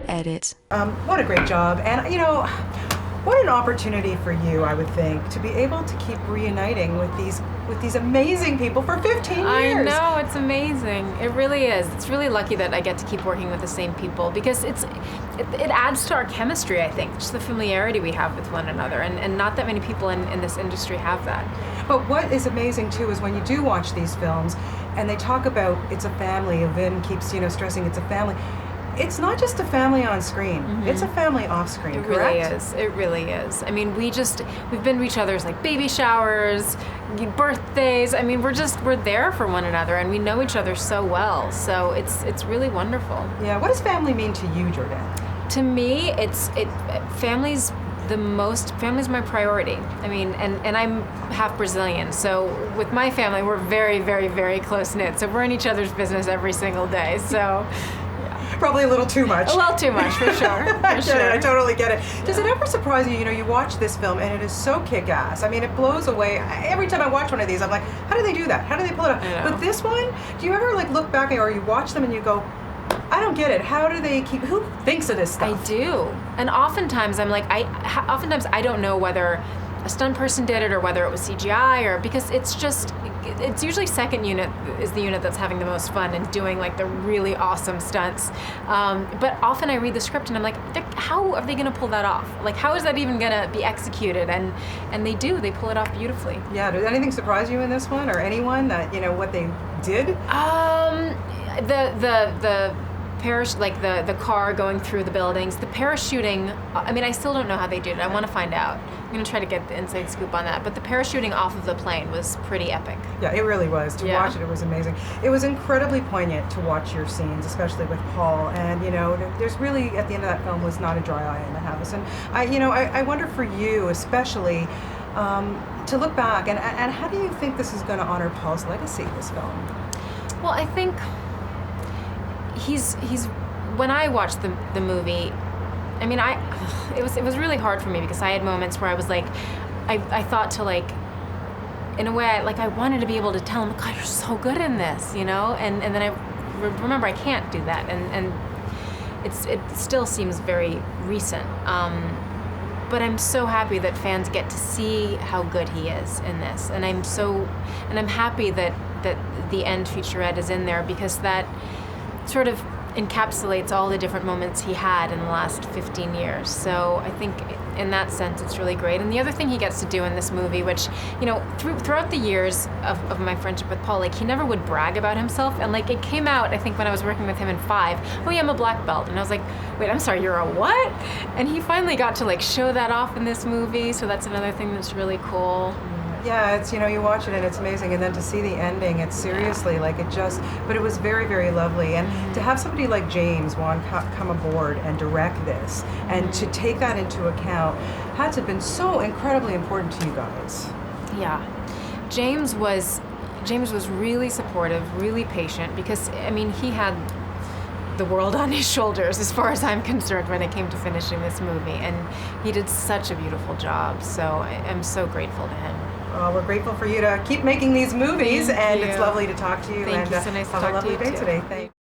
Edit. What a great job. And, you know, what an opportunity for you, I would think, to be able to keep reuniting with these amazing people for 15 years. I know, it's amazing. It really is. It's really lucky that I get to keep working with the same people because it adds to our chemistry, I think, just the familiarity we have with one another. And not that many people in this industry have that. But what is amazing, too, is when you do watch these films and they talk about it's a family, Vin keeps, stressing it's a family. It's not just a family on screen. Mm-hmm. It's a family off screen, correct? Really is. It really is. I mean, we've been to each other's like baby showers, birthdays. I mean, we're there for one another and we know each other so well. So it's really wonderful. Yeah. What does family mean to you, Jordana? To me, family's my priority. I mean, and I'm half Brazilian, so with my family, we're very, very, very close knit. So we're in each other's business every single day. So. Probably a little too much. A little too much, for sure. I totally get it. Does it ever surprise you, you watch this film and it is so kick-ass. I mean, it blows away. Every time I watch one of these, I'm like, how do they do that? How do they pull it off? But this one, do you ever look back or you watch them and you go, I don't get it. How do they who thinks of this stuff? I do. And oftentimes I'm like, oftentimes I don't know whether a stunt person did it or whether it was CGI or because it's usually second unit is the unit that's having the most fun and doing like the really awesome stunts. But often I read the script and I'm like, how are they going to pull that off? Like, how is that even going to be executed? And they do. They pull it off beautifully. Yeah. Did anything surprise you in this one or anyone that, what they did? The the car going through the buildings, the parachuting, I mean, I still don't know how they did it. I want to find out. I'm going to try to get the inside scoop on that. But the parachuting off of the plane was pretty epic. Yeah, it really was. To watch it was amazing. It was incredibly poignant to watch your scenes, especially with Paul. And, there's really, at the end of that film, was not a dry eye in the house. And, I wonder for you, especially, to look back, and how do you think this is going to honor Paul's legacy, this film? Well, I think he's when I watched the movie, I mean, it was really hard for me because I had moments where I was like, I thought to in a way, I wanted to be able to tell him, God, you're so good in this, and then I remember I can't do that, and it still seems very recent. But I'm so happy that fans get to see how good he is in this, and I'm happy that the end featurette is in there because that sort of encapsulates all the different moments he had in the last 15 years. So I think in that sense it's really great. And the other thing he gets to do in this movie, which, throughout the years of my friendship with Paul, he never would brag about himself. And it came out, I think, when I was working with him in 5, oh yeah, I'm a black belt. And I was like, wait, I'm sorry, you're a what? And he finally got to show that off in this movie. So that's another thing that's really cool. Yeah, it's, you watch it and it's amazing. And then to see the ending, it's seriously but it was very, very lovely. And to have somebody like James Wan come aboard and direct this and to take that into account had to have been so incredibly important to you guys. Yeah. James was really supportive, really patient because, I mean, he had the world on his shoulders as far as I'm concerned when it came to finishing this movie. And he did such a beautiful job. So I'm so grateful to him. Well, we're grateful for you to keep making these movies, and it's lovely to talk to you. Thank you. So nice to talk to you have a lovely day too. today. Thanks.